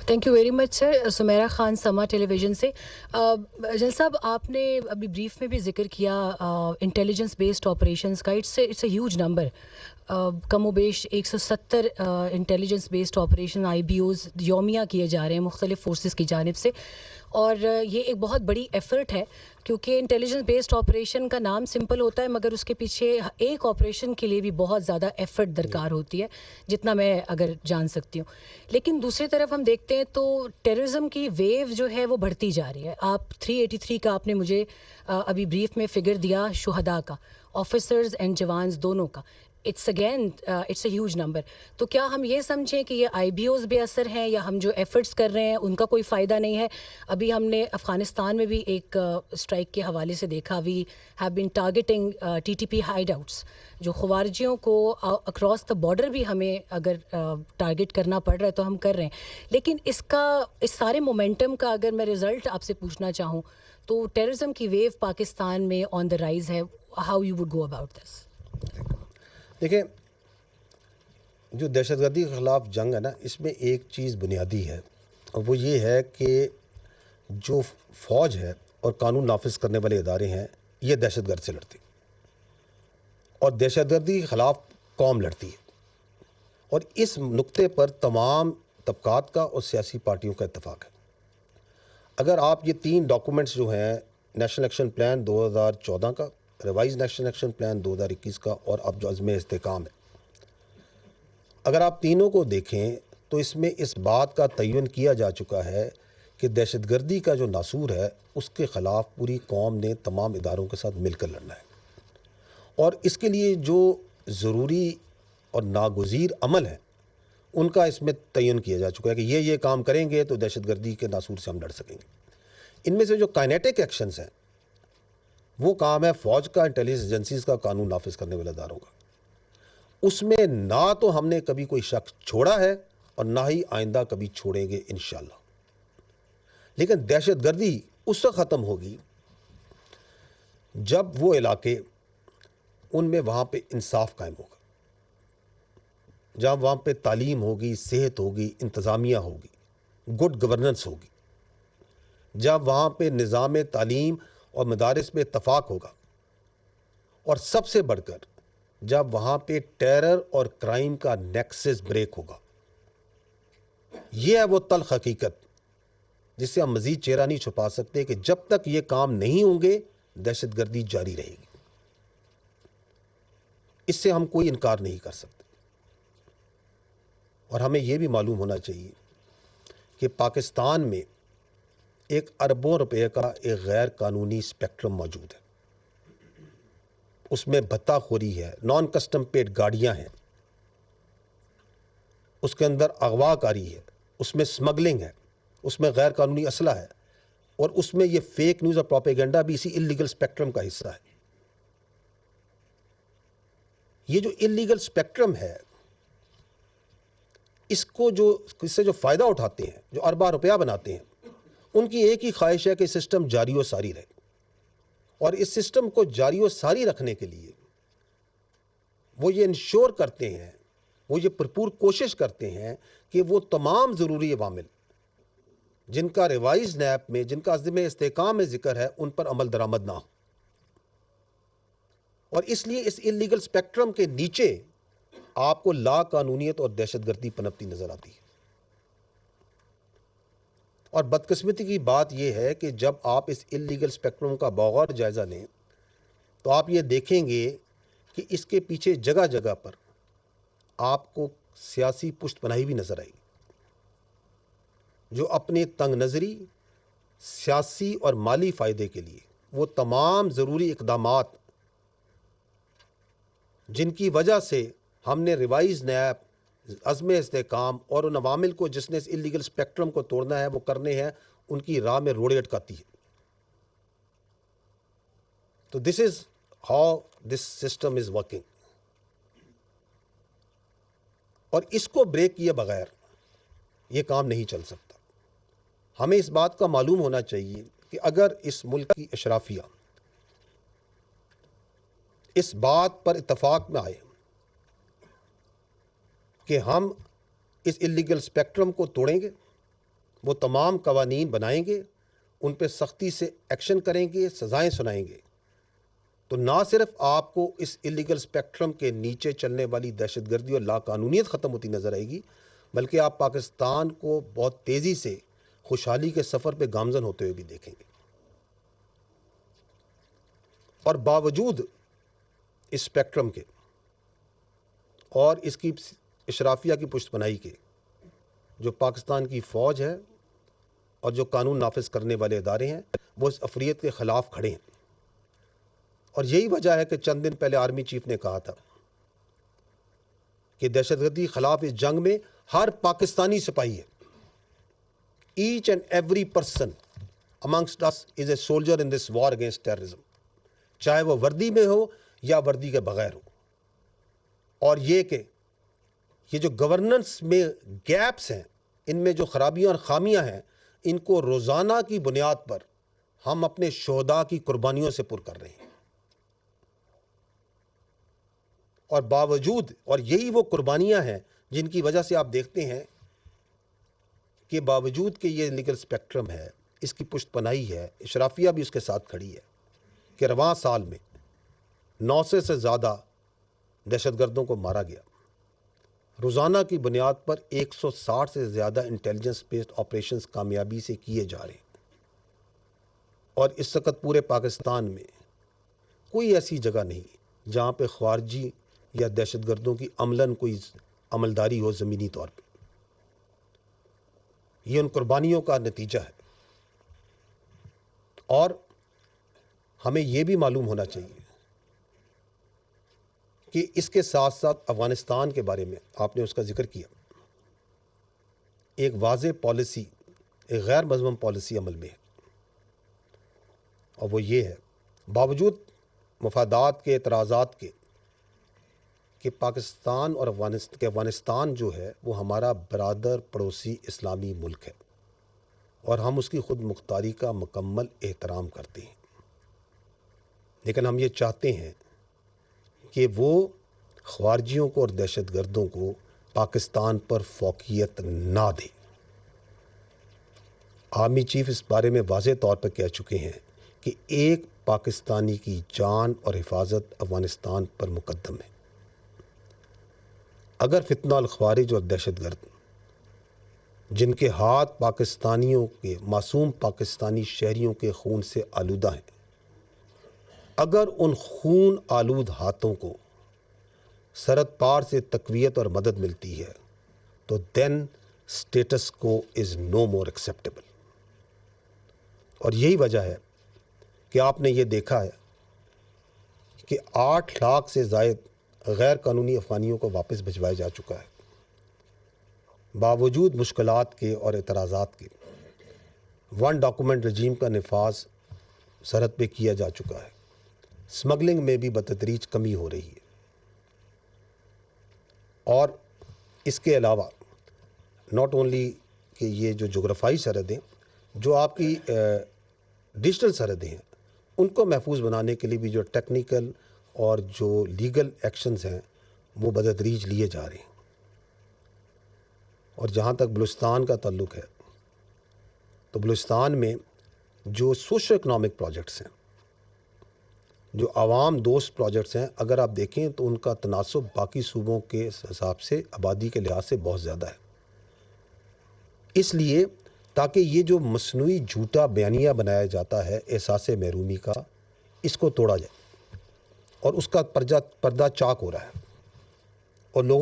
Thank you very much sir. Sumaira Khan, Samaa television से। जल साहब, आपने अभी ब्रीफ में भी जिक्र किया इंटेलिजेंस बेस्ड ऑपरेशंस का। It's a huge number. कमोबेश 170 इंटेलिजेंस बेस्ड ऑपरेशन IBOs यौमिया किए जा रहे हैं मुख्तलिफ़ फोर्सेस की जानिब से, और ये एक बहुत बड़ी एफ़र्ट है, क्योंकि इंटेलिजेंस बेस्ड ऑपरेशन का नाम सिंपल होता है मगर उसके पीछे एक ऑपरेशन के लिए भी बहुत ज़्यादा एफ़र्ट दरकार होती है, जितना मैं अगर जान सकती हूँ। लेकिन दूसरी तरफ हम देखते हैं तो टेररिज्म की वेव जो है वो बढ़ती जा रही है। आप 383 का आपने मुझे अभी ब्रीफ में फ़िगर दिया, शुहदा का, ऑफिसर्स एंड जवान्स दोनों का। It's a huge number. तो क्या हम ये समझें कि ये IBOs बेअसर हैं, या हम जो एफ़र्ट्स कर रहे हैं उनका कोई फ़ायदा नहीं है? अभी हमने अफ़गानिस्तान में भी एक स्ट्राइक के हवाले से देखा, we have been targeting TTP hideouts, जो ख़वारिजियों को अक्रॉस द बॉर्डर भी हमें अगर टारगेट करना पड़ रहा है तो हम कर रहे हैं। लेकिन इस सारे मोमेंटम का अगर मैं रिज़ल्ट आपसे पूछना चाहूँ, तो टेररिज्म की वेव पाकिस्तान में ऑन द राइज़ है। How you would go about this? देखिए, जो दहशतगर्दी के ख़िलाफ़ जंग है ना, इसमें एक चीज़ बुनियादी है, और वो ये है कि जो फ़ौज है और कानून नाफिज करने वाले इदारे हैं, ये दहशतगर्द से लड़ती, और दहशतगर्दी के ख़िलाफ़ कौम लड़ती है। और इस नुक्ते पर तमाम तबकात का और सियासी पार्टियों का इत्तेफाक है। अगर आप ये 3 डॉक्यूमेंट्स जो हैं, नेशनल एक्शन प्लान 2014 का, रिवाइज नेशनल एक्शन प्लान 2021 का, और अब जो अज़्म इस्तेहकाम है, अगर आप तीनों को देखें तो इसमें इस बात का तयन किया जा चुका है कि दहशतगर्दी का जो नासूर है उसके ख़िलाफ़ पूरी कौम ने तमाम इदारों के साथ मिलकर लड़ना है, और इसके लिए जो ज़रूरी और नागुज़ीर अमल है उनका इसमें तयन किया जा चुका है कि ये काम करेंगे तो दहशतगर्दी के नासूर से हम लड़ सकेंगे। इनमें से जो काइनेटिक एक्शंस हैं वो काम है फ़ौज का, इंटेलिजेंस एजेंसीज़ का, कानून नाफिज करने वाले इदारों का। उसमें ना तो हमने कभी कोई शक छोड़ा है और ना ही आइंदा कभी छोड़ेंगे इंशाल्लाह। लेकिन दहशतगर्दी उस वक्त ख़त्म होगी जब वो इलाके, उनमें वहाँ पे इंसाफ कायम होगा, जहाँ वहाँ पे तालीम होगी, सेहत होगी, इंतज़ामिया होगी, गुड गवर्नेंस होगी, जब वहाँ पे निज़ाम तालीम और मदारिस में इत्तफाक होगा, और सबसे बढ़कर जब वहाँ पे टेरर और क्राइम का नेक्सस ब्रेक होगा। ये है वो तल्ख़ हकीकत जिससे हम मज़ीद चेहरा नहीं छुपा सकते कि जब तक ये काम नहीं होंगे दहशतगर्दी जारी रहेगी। इससे हम कोई इनकार नहीं कर सकते। और हमें यह भी मालूम होना चाहिए कि पाकिस्तान में एक अरबों रुपए का एक गैर कानूनी स्पेक्ट्रम मौजूद है। उसमें भत्ताखोरी है, नॉन कस्टम पेड गाड़ियाँ हैं, उसके अंदर अगवाकारी है, उसमें स्मगलिंग है, उसमें गैर कानूनी असला है, और उसमें ये फेक न्यूज़ और प्रोपेगेंडा भी इसी इलीगल स्पेक्ट्रम का हिस्सा है। ये जो इलीगल स्पेक्ट्रम है, इससे जो फ़ायदा उठाते हैं, जो अरबा रुपया बनाते हैं, उनकी एक ही ख्वाहिश है कि सिस्टम जारी और सारी रहे। और इस सिस्टम को जारी और सारी रखने के लिए वो ये इंश्योर करते हैं, वो ये भरपूर कोशिश करते हैं कि वो तमाम ज़रूरी अवामिल जिनका रिवाइज नैप में, जिनका अज़्म इस्तेहकाम में ज़िक्र है, उन पर अमल दरामद ना हो। और इसलिए इस इलीगल स्पेक्ट्रम के नीचे आपको लाकानूनियत और दहशतगर्दी पनपती नज़र आती है। और बदकिस्मती की बात यह है कि जब आप इस इलीगल स्पेक्ट्रम का बगौर जायज़ा लें तो आप ये देखेंगे कि इसके पीछे जगह जगह पर आपको सियासी पुष्टपनाही भी नज़र आएगी, जो अपने तंग नज़री, सियासी और माली फ़ायदे के लिए वो तमाम ज़रूरी इक़दामात जिनकी वजह से हमने रिवाइज नैप, अज़्म इस्तेहकाम और उन अवामिल को जिसने इस इलीगल स्पेक्ट्रम को तोड़ना है वो करने हैं, उनकी राह में रोड़े अटकाती है। तो this is how this system is working. और इसको ब्रेक किए बगैर ये काम नहीं चल सकता। हमें इस बात का मालूम होना चाहिए कि अगर इस मुल्क की अशराफिया इस बात पर इत्तफाक में आए कि हम इस इलीगल स्पेक्ट्रम को तोड़ेंगे وہ تمام قوانین بنائیں گے, ان پہ سختی سے ایکشن کریں گے, سزائیں سنائیں گے, تو نہ صرف آپ کو اس اللیگل اسپیکٹرم کے نیچے چلنے والی دہشت گردی اور لاقانونیت ختم ہوتی نظر آئے گی, بلکہ آپ پاکستان کو بہت تیزی سے خوشحالی کے سفر پہ گامزن ہوتے ہوئے بھی دیکھیں گے. اور باوجود اس اسپیکٹرم کے اور اس کی اشرافیہ کی پشت پناہی کے, جو پاکستان کی فوج ہے اور جو قانون نافذ کرنے والے ادارے ہیں, وہ اس افریت کے خلاف کھڑے ہیں. اور یہی وجہ ہے کہ چند دن پہلے آرمی چیف نے کہا تھا کہ دہشت گردی کے خلاف اس جنگ میں ہر پاکستانی سپاہی ہے. Each and every person amongst us is a soldier in this war against terrorism, چاہے وہ وردی میں ہو یا وردی کے بغیر ہو. اور یہ کہ یہ جو گورننس میں گیپس ہیں, ان میں جو خرابیاں اور خامیاں ہیں, ان کو روزانہ کی بنیاد پر ہم اپنے شہداء کی قربانیوں سے پر کر رہے ہیں. اور باوجود, اور یہی وہ قربانیاں ہیں جن کی وجہ سے آپ دیکھتے ہیں کہ باوجود کہ یہ لیگل اسپیکٹرم ہے, اس کی پشت پناہی ہے, اشرافیہ بھی اس کے ساتھ کھڑی ہے, کہ رواں سال میں 900 سے زیادہ دہشت گردوں کو مارا گیا. روزانہ کی بنیاد پر 160 سے زیادہ انٹیلیجنس بیسڈ آپریشنز کامیابی سے کیے جا رہے ہیں. اور اس وقت پورے پاکستان میں کوئی ایسی جگہ نہیں جہاں پہ خارجی یا دہشت گردوں کی عملاً کوئی عملداری ہو زمینی طور پہ. یہ ان قربانیوں کا نتیجہ ہے. اور ہمیں یہ بھی معلوم ہونا چاہیے کہ اس کے ساتھ ساتھ افغانستان کے بارے میں آپ نے اس کا ذکر کیا, ایک واضح پالیسی, ایک غیر مذمم پالیسی عمل میں ہے. اور وہ یہ ہے, باوجود مفادات کے, اعتراضات کے, کہ پاکستان اور افغانستان جو ہے وہ ہمارا برادر پڑوسی اسلامی ملک ہے, اور ہم اس کی خود مختاری کا مکمل احترام کرتے ہیں. لیکن ہم یہ چاہتے ہیں کہ وہ خارجیوں کو اور دہشت گردوں کو پاکستان پر فوقیت نہ دے. آرمی چیف اس بارے میں واضح طور پر کہہ چکے ہیں کہ ایک پاکستانی کی جان اور حفاظت افغانستان پر مقدم ہے. اگر فتنہ الخوارج اور دہشت گرد جن کے ہاتھ پاکستانیوں کے, معصوم پاکستانی شہریوں کے خون سے آلودہ ہیں, اگر ان خون آلود ہاتھوں کو سرحد پار سے تقویت اور مدد ملتی ہے, تو دین اسٹیٹس کو از نو مور ایکسیپٹیبل. اور یہی وجہ ہے کہ آپ نے یہ دیکھا ہے کہ 8 لاکھ سے زائد غیر قانونی افغانیوں کو واپس بھجوایا جا چکا ہے. باوجود مشکلات کے اور اعتراضات کے, 1 ڈاکومنٹ رجیم کا نفاذ سرحد پہ کیا جا چکا ہے. اسمگلنگ میں بھی بتدریج کمی ہو رہی ہے. اور اس کے علاوہ ناٹ اونلی کہ یہ جو جغرافائی سرحدیں, جو آپ کی ڈیجیٹل سرحدیں ہیں, ان کو محفوظ بنانے کے لیے بھی جو ٹیکنیکل اور جو لیگل ایکشنز ہیں وہ بتدریج لیے جا رہے ہیں. اور جہاں تک بلوچستان کا تعلق ہے, تو بلوچستان میں جو سوشو اکنامک پروجیکٹس ہیں, جو عوام دوست پروجیکٹس ہیں, اگر آپ دیکھیں تو ان کا تناسب باقی صوبوں کے حساب سے آبادی کے لحاظ سے بہت زیادہ ہے. اس لیے تاکہ یہ جو مصنوعی جھوٹا بیانیہ بنایا جاتا ہے احساس محرومی کا, اس کو توڑا جائے. اور اس کا پردہ چاک ہو رہا ہے, اور لوگوں